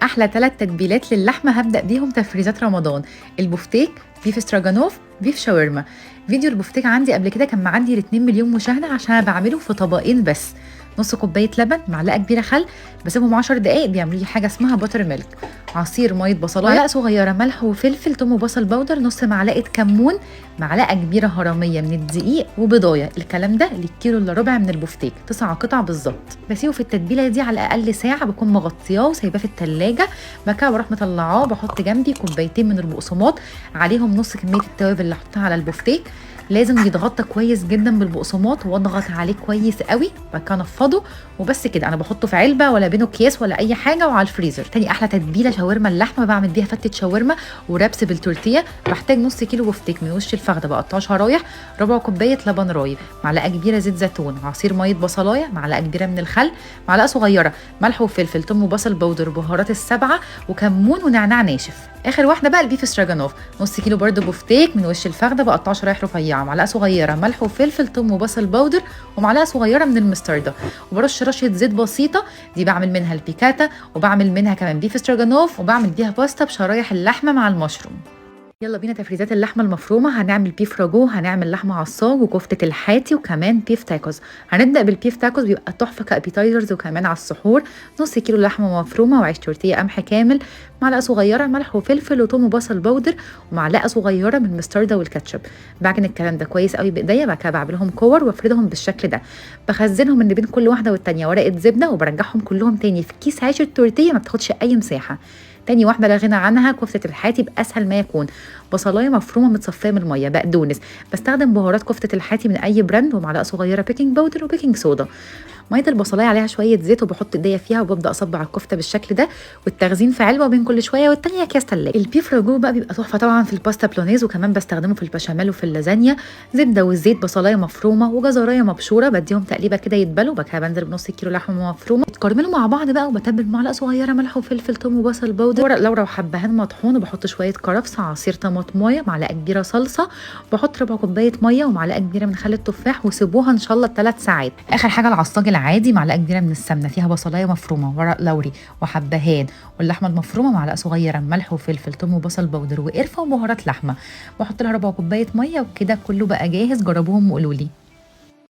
احلى 3 تتبيلات للحمه هبدا بيهم تفريزات رمضان: البفتيك، بيف استراجانوف، بيف شاورما. فيديو البفتيك عندي قبل كده كان معدي ال 2 مليون مشاهده عشان انا بعمله في طبقين بس: نص كوبايه لبن، معلقه كبيره خل، بسيبهم 10 دقائق بيعملوا لي حاجه اسمها باتر ميلك، عصير ميه بصلايه، معلقه صغيره ملح وفلفل، توم وبصل باودر، نص معلقه كمون، معلقه كبيره هرميه من الدقيق، وبضايه. الكلام ده للكيلو الا ربع من البفتيك، 9 قطع بالظبط. بسيبه في التتبيله دي على الاقل ساعه، بكون مغطياه وسايباه في التلاجة. بعد كده بروح مطلعاه، بحط جنبي كوبايتين من البقسماط، عليهم نص كميه التوابل اللي هحطها على البفتيك. لازم يتغطى كويس جدا بالبقسماط واضغط عليه كويس قوي. بعد كده انفضه وبس كده. انا بحطه في علبه ولا بينه اكياس ولا اي حاجه، وعلى الفريزر. تاني احلى تتبيله شاورما اللحمه، بعمل بيها فتة شاورما ورابس بالتورتيه. بحتاج نص كيلو بفتيك من وش الفخده، بقطعه شرايح، ربع كوبايه لبن رايب، معلقه كبيره زيت زيتون، عصير ميه بصلايه، معلقه كبيره من الخل، معلقه صغيره ملح وفلفل، توم وبصل باودر، بهارات السبعه، وكمون ونعناع ناشف. اخر واحده بقى البيف استراجانوف: نص كيلو برده بفتيك من وش الفخده، بقطعه شرايح رفيعه، معلقه صغيره ملح وفلفل، توم وبصل باودر، ومعلقه صغيره من المستردة، وبرش رشه زيت بسيطه. دي بعمل منها البيكاتا، وبعمل منها كمان بيف استراجانوف، وبعمل بيها باستا بشرايح اللحمه مع المشروم. يلا بينا تفريزات اللحمه المفرومه. هنعمل بيف راجو، هنعمل لحمه عصاج وكفته الحاتي، وكمان بيف تاكوز. هنبدا بالبيف تاكوز، بيبقى تحفه كابيتايزرز وكمان على السحور. نص كيلو لحمه مفرومه وعيش تورتيه قمح كامل، معلقه صغيره ملح وفلفل وتوم وبصل باودر، ومعلقه صغيره من المستردة والكاتشب. بعجن الكلام ده كويس قوي بايديا. بعد كده بعملهم كور وافردهم بالشكل ده. بخزنهم ان بين كل واحده والتانيه ورقه زبده، وبرجعهم كلهم تاني في كيس عيش التورتيه ما بتاخدش اي مساحه. تاني واحده لا غنى عنها كفته الحاتي باسهل ما يكون: بصلايه مفرومه متصفيه من الميه، بقدونس، بستخدم بهارات كفته الحاتي من اي براند، ومعلقه صغيره بيكنج باودر وبيكنج صودا. ميه البصلايه عليها شويه زيت، وبحط ايديا فيها وببدا اصبع الكفته بالشكل ده، والتخزين في علبه، وبين كل شويه والتانيه اكياس تلاجه. البيف راجو بقى بيبقى تحفه طبعا في الباستا بلونيز، وكمان بستخدمه في البشاميل وفي اللازانيا. زبده والزيت، بصلايه مفرومه وجزرايه مبشوره، بديهم تقليبه كده يتبلوا. بعد كده بنزل بنص كيلو لحمه مفرومه يتكرملوا مع بعض بقى، وبتبل معلقه صغيره ملح وفلفل، توم وبصل باودر، ورق لورا وحبهان مطحون، وبحط شويه كرفس، عصير طماطمايه، معلقه كبيره صلصه، بحط ربع كوبايه ميه ومعلقه كبيره من خل التفاح، وسيبوها ان شاء الله 3 ساعات. اخر حاجه العصاج العادي: معلقه كبيره من السمنه فيها بصلايه مفرومه، ورق لوري، وحبهان، واللحمه المفرومه، معلقه صغيره ملح وفلفل، توم وبصل باودر، وقرفه، وبهارات لحمه. بحط لها ربع كوبايه ميه، وكده كله بقى جاهز. جربوهم وقولوا لي.